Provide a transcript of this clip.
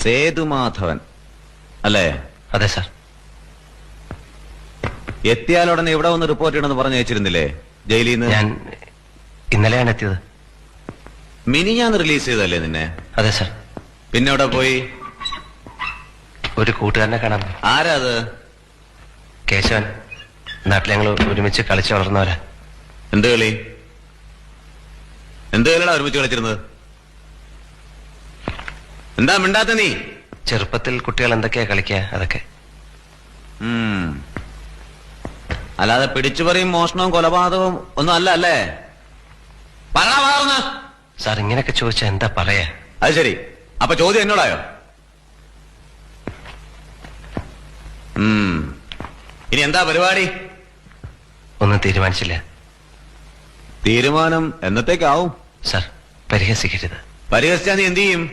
സേതുമാധവൻ അല്ലേ? അതെ സാർ. എത്തിയാലുടനെ ഇവിടെ വന്ന് റിപ്പോർട്ട് ചെയ്യണമെന്ന് പറഞ്ഞു അയച്ചിരുന്നില്ലേ ജയിലിൽ നിന്ന്? ഞാൻ ഇന്നലെയാണ് എത്തിയത്. മിനിഞ്ഞാന്ന് റിലീസ് ചെയ്തല്ലേ നിന്നെ? അതെ സാർ. പിന്നെ എവിടെ പോയി? ഒരു കൂട്ടുകാരനെ കാണാൻ. ആരാ അത്? കേശവൻ. നാട്ടിൽ ഞങ്ങൾ ഒരുമിച്ച് കളിച്ചു വളർന്നവരാ. എന്ത് കളി? എന്ത് കളിയാ ഒരുമിച്ച് കളിച്ചിരുന്നത്? എന്താ മിണ്ടാത്ത നീ? ചെറുപ്പത്തിൽ കുട്ടികൾ എന്തൊക്കെയാ കളിക്കുക അതൊക്കെ. അല്ലാതെ പിടിച്ചുപറിയും മോഷണവും കൊലപാതകവും ഒന്നും അല്ല അല്ലേ? സാർ ഇങ്ങനെയൊക്കെ ചോദിച്ചാ എന്താ പറയാ? അത് ശരി, അപ്പൊ ചോദ്യം എന്നോടായോ? ഇനി എന്താ പരിപാടി? ഒന്നും തീരുമാനിച്ചില്ല. തീരുമാനം എന്നത്തേക്കാവും? സാർ പരിഹസിക്കരുത്. പരിഹസിച്ചാ നീ എന്ത് ചെയ്യും?